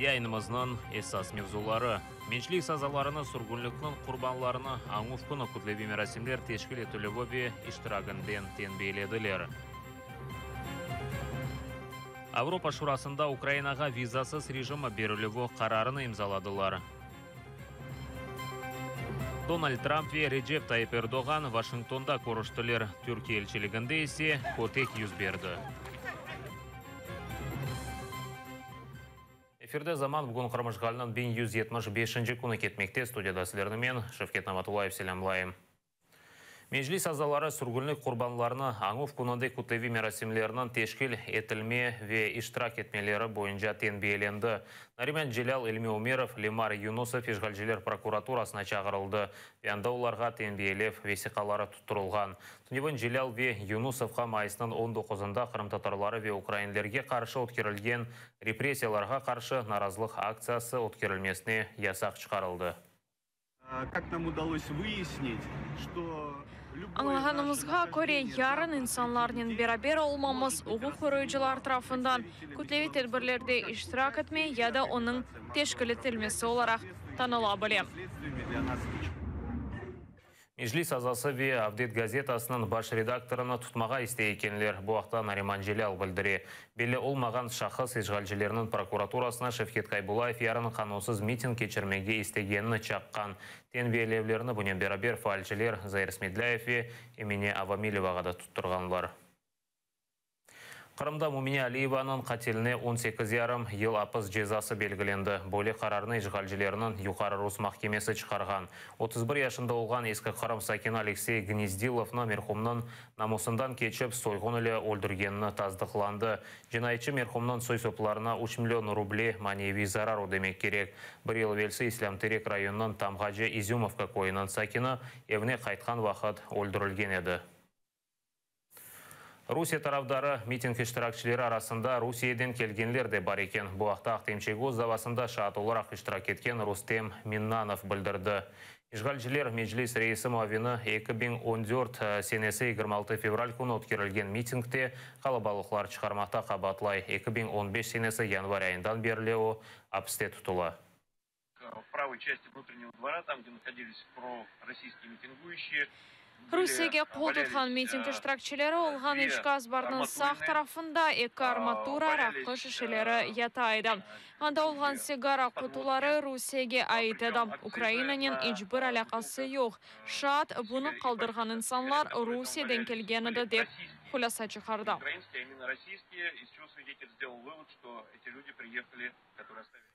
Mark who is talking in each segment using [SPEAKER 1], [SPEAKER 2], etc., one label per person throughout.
[SPEAKER 1] Yayınımızın esas mevzuları. Meclis azalарыны surgunlukның qurbanlarını аңув күні күтлеви мерасимлер тешкіл етілігі ve iştirakından tenbelediler. Avropa Şurasında Ukraynaga vizasız rejimi berilüvi qararını imzaladılar. Donald Trump ve Recep Tayyip Erdoğan Washingtonda görüştüler. Türkiye elçiliginde ise kotek yüz berdi. Эфирде заман бүгін Қырмышғалының 1175-ші күні кетмекте. Студияда сілерді мен, Шевкет Наматулаев селямлайым. Мejlis азалары сүргінлік құрбанларыны аңув күнінде күтлеви мерасимлерінің тешкіл етілме ве иштирак етмелері бойынша тенбейленді. Нариман Желял Эльми Умеров, Лемар Юнусов ешғалжелер прокуратурасына чағырылды. Венда оларға тенбейлев весиқалары тұттырылған. Түневін Желял ве Юнусовқа майысының 19-ында Қырым татарлары ве украинлерге қаршы өткерілген репрессияларға қаршы наразылық акциясы өткерілмесіне ясақ шығарылды.
[SPEAKER 2] Как нам удалось выяснить, что...
[SPEAKER 3] Аңлағанымызға көре ярын инсанларының берабер олмамыз ұғы қоройчылар тарафындан күтлеви тедбірлерде иштирак етмей, яда оның тешкілі тілмесі оларақ таныла білем.
[SPEAKER 1] Mejlis azası ve Avdet gazetасының баш редакторыны тұтмаға істей екенлер. Бұл вақта Нариман Желял білдіре. Белі олмаған шақыс ешғалжелерінің прокуратурасына Шевкет Кайбулаев ярын қанусыз митинг кечірмеге істегенini чаққан. Тенбейлевлеріні бұнен берабер фальшілер Зайрис Медляев ve Emine Avamilevаға да тұттырғанлар. Қырымда Мумине Алиеваның қателіне 18,5 ел апыз жезасы белгіленді. Бөле қарарыны ешғалжелерінің юқары Рус махкемесі шығарған. 31 яшында олған ескі Қырым Сакин Алексей Гнездиловны мерхумның намусындан кечіп сойғын үлі өлдіргенini таздықланды. Жинайчы мерхумның сойсопларына 3 миллион рублей маневи зарар демек керек. Бір ел велсі Ислам Терек районының Тамғажы Изюмовка койының Сакины евне қайтқан вақыт өлдірілген еді. Русия тарафдары митинг иштиракчылары арасында Русияден келгенлер де бар екен. Бұл вақта Ақтемчегоз завасында шаат оларақ иштирак еткен Рустем Миннанов білдірді. Ишғалжылер Мejlis рейсі муавины 2014 сенесі 26 февраль күні өткерілген митингте қалабалықлар шығармақта қабатлай 2015 сенесі январь айындан берілеу апсте тұтыла.
[SPEAKER 4] В правой части внутреннего двора, там, где находились пророссийские митингующие,
[SPEAKER 3] Русияге қол тұтқан митинг иштиракчылары олған ішкі азбарының сақ тарафында екі арматура раққы шешелері ятайды. Анда олған сигара құтулары Русияге айытады. Украинаның ешбір алақасы жоқ. Шат бұны қалдырған инсанлар Русиядан келгені деп хуласа шығарды.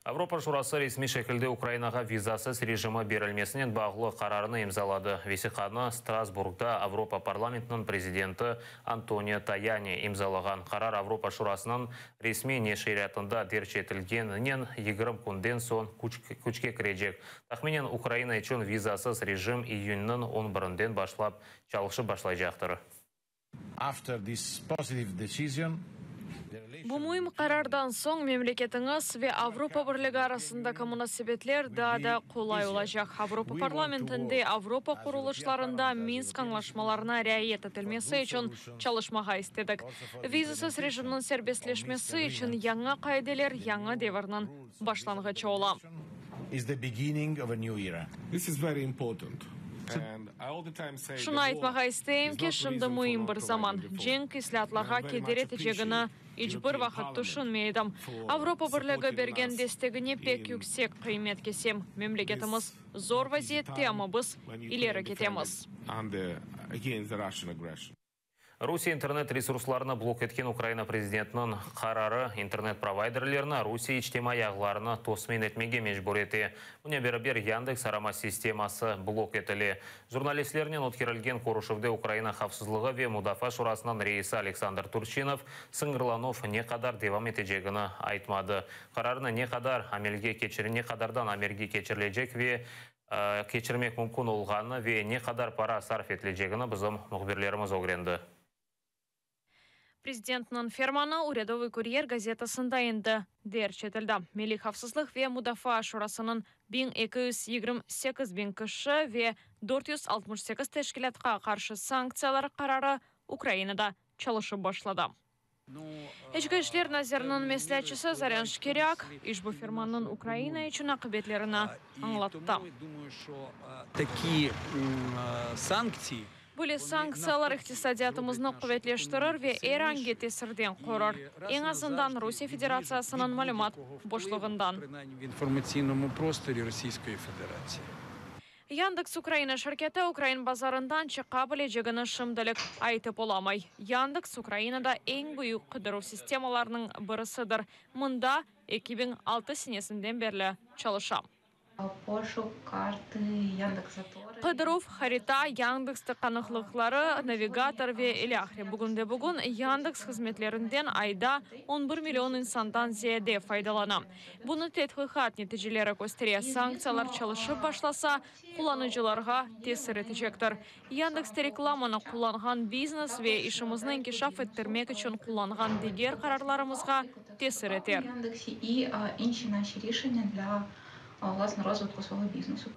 [SPEAKER 1] Авропа Шурасы ресми шекілде Украинаға визасыз режимі берілмесінен бағылы қарарыны имзалады. Весиқаны Страсбургда Авропа парламентінің президенті Антонио Таяни имзалаған. Қарар Авропа Шурасының ресми нешериятында дерчетілгенінен 20 күнден сон күчке кірежек. Тахменен Украина үшін визасыз режим июньнің 11-ден башлап чалышы башлай жақтыр.
[SPEAKER 3] Бұл мұйым қарардан соң мемлекетіңіз ве Авропа бірлігі арасында мунасебетлер да қолай олажақ. Авропа парламентінде Авропа құрылышларында Минск аңлашмаларына рәйет етілмесі үшін çalışмаға істедік. Визасыз режимнің сербестлешмесі үшін яңа қайделер яңа девірнің башланғычы ола. Шуны айтмаға істейм ке, шынды мұйым бір заман. Жен кислатларға кедереті жегіні ешбір вақыт түшінмейдім. Авропа бірлігі берген дестегіне пек yüksek қимет кесем. Мемлекетіміз зор вазиетте, ama біз илері кетеміз.
[SPEAKER 1] Русия интернет-ресурсларына блок еткен Украина президентінің қарары интернет-провайдерлеріне Русия іштемай ағыларына тосымен етмеге мejbur еті. Бұне берабер Яндекс арама системасы блок етілі. Журналистлерінен өткерілген Корушевде Украина қавсызлығы ве Мудафа Шурасынан рейсі Александр Турчинов Сыңғырланов не қадар девам етежегіні айтмады. Қарарыны не қадар амелге кечірі, не қадардан амерге кечірілежек ве кечірмек мүмкін олғаны ве не қадар пара сарф етілежегіні біздің мұхберлеріміз огренді.
[SPEAKER 3] Президентінің ферманы Урядовый курьер газетасында енді дерчетілді. Милли хавсызлық ве Мудафа Шурасының 1228 кіші ве 468 тешкілетқа қаршы санкциялар қарары Украинада çalışып башлады. Ішкі ішлер назерінің меслячысы Зарян Шкеряк ишбу фирманның Украина үшін ақыбетлеріні аңлатты.
[SPEAKER 5] Такі санкції
[SPEAKER 3] Бұл санкциялар иқтисадиятымызны қуветлештірір ве эранге тесірден қорыр. Ең азындан Русия Федерациясының мәлімат бошлығындан.
[SPEAKER 5] в інформаційному просторі Російської Федерації.
[SPEAKER 3] Яндекс Украина шirketi Украин базарындан чыqa білежегіні шымдылық айтып оламай. Яндекс Украинада ең бұйық қыдыру системаларының бірісідір. Мұнда 2006 сенесінден берлі çalışam.
[SPEAKER 6] Пошук карты Яндекс.Заторы.
[SPEAKER 3] Қыдыров, харита, Яндексті қанықлықлары, навигатор ве иляхре. Бүгін Яндекс қызметлерінден айда 11 миллион инсандан зияде файдалана. Бұны тетхихат нетижелері көстере санкциялар çalışып башласа, құланычыларға тесір етечектір. Яндексті рекламаны құланған бизнес ве ішімізні инкишаф еттірмек үшін құланған дегер қарарларымызға тесір етер.
[SPEAKER 6] Яндексі і інші наші рішення для власне розвитку свого бізнесу.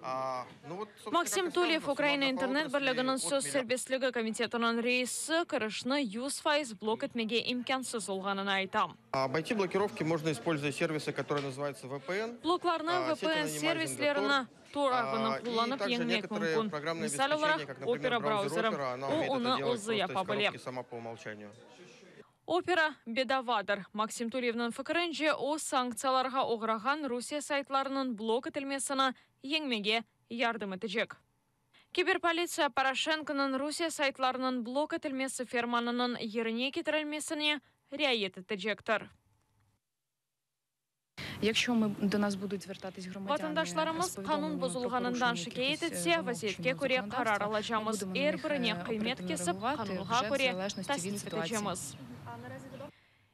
[SPEAKER 3] Максим Тулев, Украина интернет-бірлігінің сөз сербестлігі комитетінің рейсі кірішні 100% блок етмеге имкансыз олғанын айтам.
[SPEAKER 7] Обойти блокировки можно, используя сервисы, которые называются VPN.
[SPEAKER 3] Блокларны VPN-сервислеріні турағыны құланып еңмек мүмкін. Мисал оларақ, Opera браузеры. Оны ұзы япабыле. Opera бедавадыр. Максим Тулевнің фікірінше, о санкцияларға оғыраған Русия сайтларының блок етілмесіні еңмеге ярдым етежек. Киберполиция Порошенконың Русия сайтларының блок етілмесі ферманының еріне кетірілмесіне ряет етежектір.
[SPEAKER 8] Якщо до нас будуть звертатись громадяни,
[SPEAKER 3] Ватандашларымыз қанун бұзылғанындан шикает етсе, вазиетке көре қарар алачамыз. Біріне қимет кесіп, қанунға көре тәсілік етежеміз.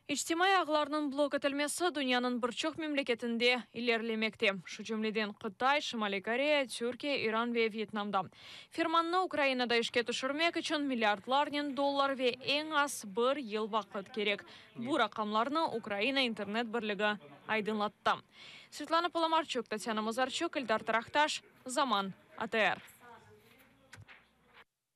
[SPEAKER 3] İçtimai ağlarının blok etilmesi dünyanın birçok memleketinde ilerlemekte. Şu cümleden Қытай, Şimali Koreya, Türkiye, İran ve Vietnam'da. Firmanını Ukrayna'da işe düşürmek için milyardlarla dolar ve en az bir yıl vakit gerek. Bu rakamlarını Ukrayna internet birliği aydınlattı. Svetlana Polomarchuk, Tatyana Mazarchuk, Ildar Tarахташ, Zaman, ATR.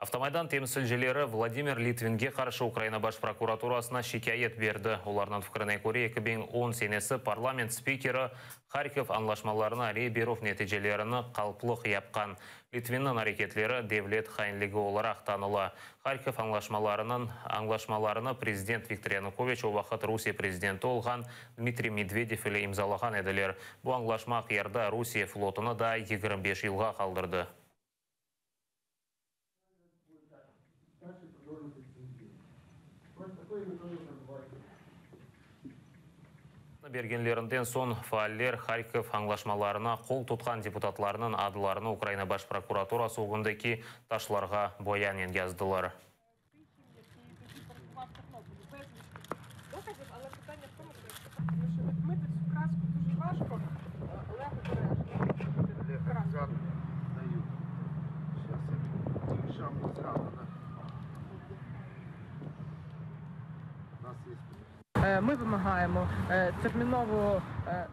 [SPEAKER 1] Автомайдан темсілжелері Владимир Литвинге қаршы Украина баш прокуратурасына шикает берді. Оларынан фікіріне көре 2010 сенесі парламент спикері Харьков анлашмаларына Рейберов нәтижелеріні қалпылық япқан. Литвиннің әрекетлері девлет хайнлігі оларақ танылы. Харьков анлашмаларыны президент Виктор Янукович уақыт Русия президенті олған Дмитрий Медведев елі имзалаған еділер. Бұл анлашма қиярда Русия флотыны да 25 жылға қалдырды. Бергенлерінден сон фааллер Харьков аңлашмаларына қол тұтқан депутатларының адыларыны Украина баш прокуратурасы оғындaki ташларға боянен яздылар.
[SPEAKER 9] Ми вимагаємо терміново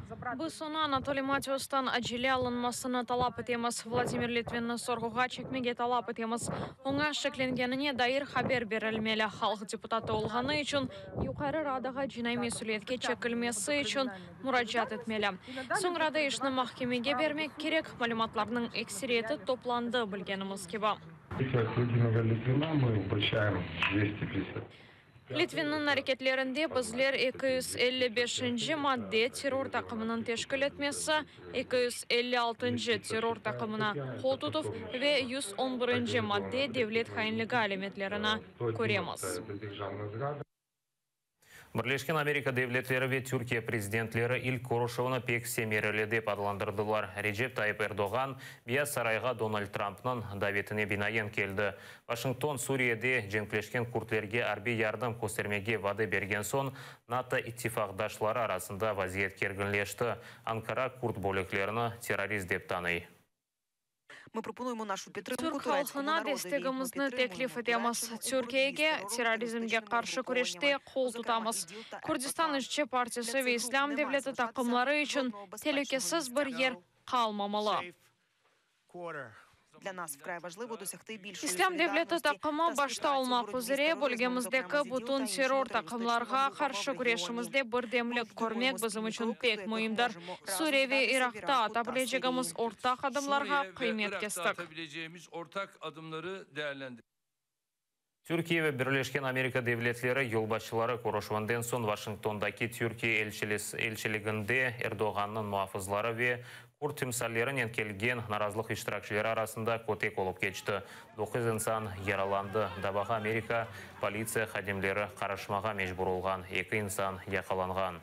[SPEAKER 9] забрати...
[SPEAKER 3] Бұл соны Анатолий Матеустан acele alınmasını talap etemiz. Vladimir Litvinni sorguğa çekmege talap etemiz. Оңа шекленгеніне дайыр хабер берілмелі. Халық депутаты олғаны үшін юқары радаға жинай месулетке чекілмесі үшін мұраджат етмелі. Соңрада ішіні махкемеге бермек керек малюматларының эксереті топланды білгеніміз кеба.
[SPEAKER 10] Владимира Литвина мы обращаем 250.
[SPEAKER 3] Литвиннің әрекетлерінде біздер 255-ші мадде террор тақымының тешкіл етмесі, 256-ші террор тақымына қол тұтып ве 111-ші мадде девлет хайнлігі алеметлеріні көреміз.
[SPEAKER 1] Бірлескен Америка девлетлері ве Түркия президентлері Ил Корошеваны пек семерелі деп адыландырдылар. Реджеп Тайып Эрдоған бия сарайға Дональд Трампның даветіне бинайын келді. Вашингтон Суриеде женклешкен күртлерге арби ярдым көстермеге вады берген сон, НАТО иттифақдашлары арасында вазиет кергінлешті. Анкара күрт бөліклеріні террорист деп таный.
[SPEAKER 11] Ми пропонуємо нашу підтримку
[SPEAKER 3] Түрк халқына дестегімізді теклиф етеміз. Түркияге терроризмге қаршы күреште қол тұтамыз. Күрдистан ішчі партиясы ве ислам девлеті тақымлары үшін телекесіз бір ер қалмамалы.
[SPEAKER 11] Для нас вкрай важливо досягти більшої
[SPEAKER 3] Ислам девлеті тақымы башта олмақ үзіре бөлгеміздегі бұтын террор тақымларға қаршы күрешімізде бірдемлік көрмек бізім үшін пек мұйымдар. Сүрия ve Irak'ta atabileceğimiz ortak adımlarga kıymet kestik.
[SPEAKER 1] Türkiye ve Birleşken Amerika Devletleri yolbaşçıları konuşmandan son Washington'daki Türkiye elçiliğinde Erdoğan'ın muhafızları ve Kürt timsallerinden kelgen narazılık iştirakçıları arasında kotek olup geçti. 9 insan yaralandı. Dabağa Amerika politsiya xadimleri qarışmağa mecbur olgan. 2 insan yakalangan.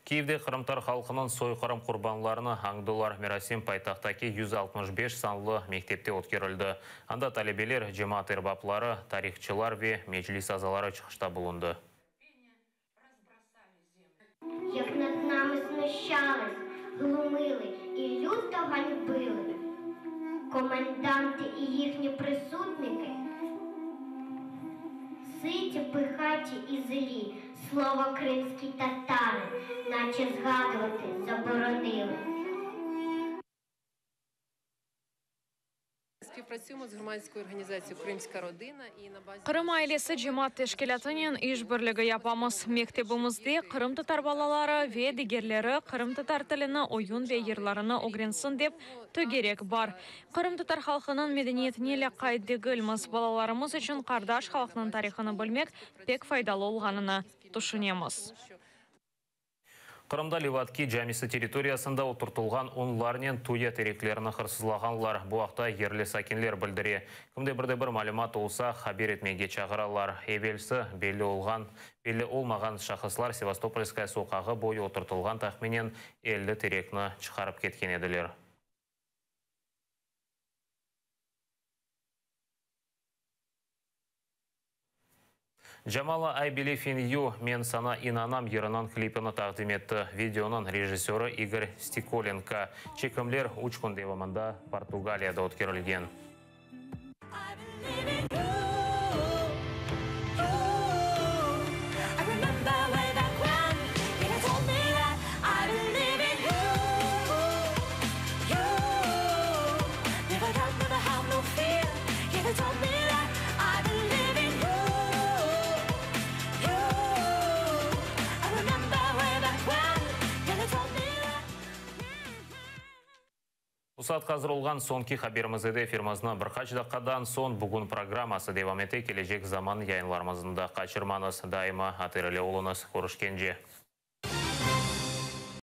[SPEAKER 1] Киевде Қырымтар халқының сойқырым құрбанларыны аңдылар мерасим пайтақтаки 165 санлы мектепте өткерілді. Анда талебелер, жемаат эрбаплары, тарихчылар ве меджлис азалары чықышта булунды.
[SPEAKER 12] Як над нами знущались, глумили і люто ганьбили. Коменданти і їхні присутники ситі, пихаті і злі, слово кримські татари, наче згадувати заборонили.
[SPEAKER 13] Співпрацюємо з громадською організацією «Кримська родина» і на базі...
[SPEAKER 3] Qırım ailesi cemaat teşkilatının iş birligi yapamız. Mektebimizde Qırım tatar balaları ve digerleri Qırım tatar tilini, oyun ve yerlerini öğrensin dep tögerek bar. Qırım tatar halkının medeniyetini ile qaydigilmiz. Balalarımız için kardeş halkının tarixini bilmek pek faydalı olganını düşünemiz.
[SPEAKER 1] Қырымда Ливатки жамisi территориясында отыртылған онларнен туя тереклеріні қырсызлағанлар. Бұақта ерлі сакенлер білдіре. Кімде бірде-бір малымат олса, хабер етмеге чағыралар. Эвелсі белі олмаған шақыслар Севастопольская соқағы бойы отыртылған тақменен 50 терекні шығарып кеткен еділер. Джамала Айбелефин Ю «Мен сана инанам» ерынан клипіні тақдим етті. Видеоның режиссері Игорь Стиколенко. Чекімлер учкун деваманда Португалияда өткерілген. Усат қазір олған сонки хаберімізді фирмасына бір қачдақадан сон бүгін программасы девамете кележек заман яйынларымызында қачырманыз дайыма атырылы олыңыз көрішкенже.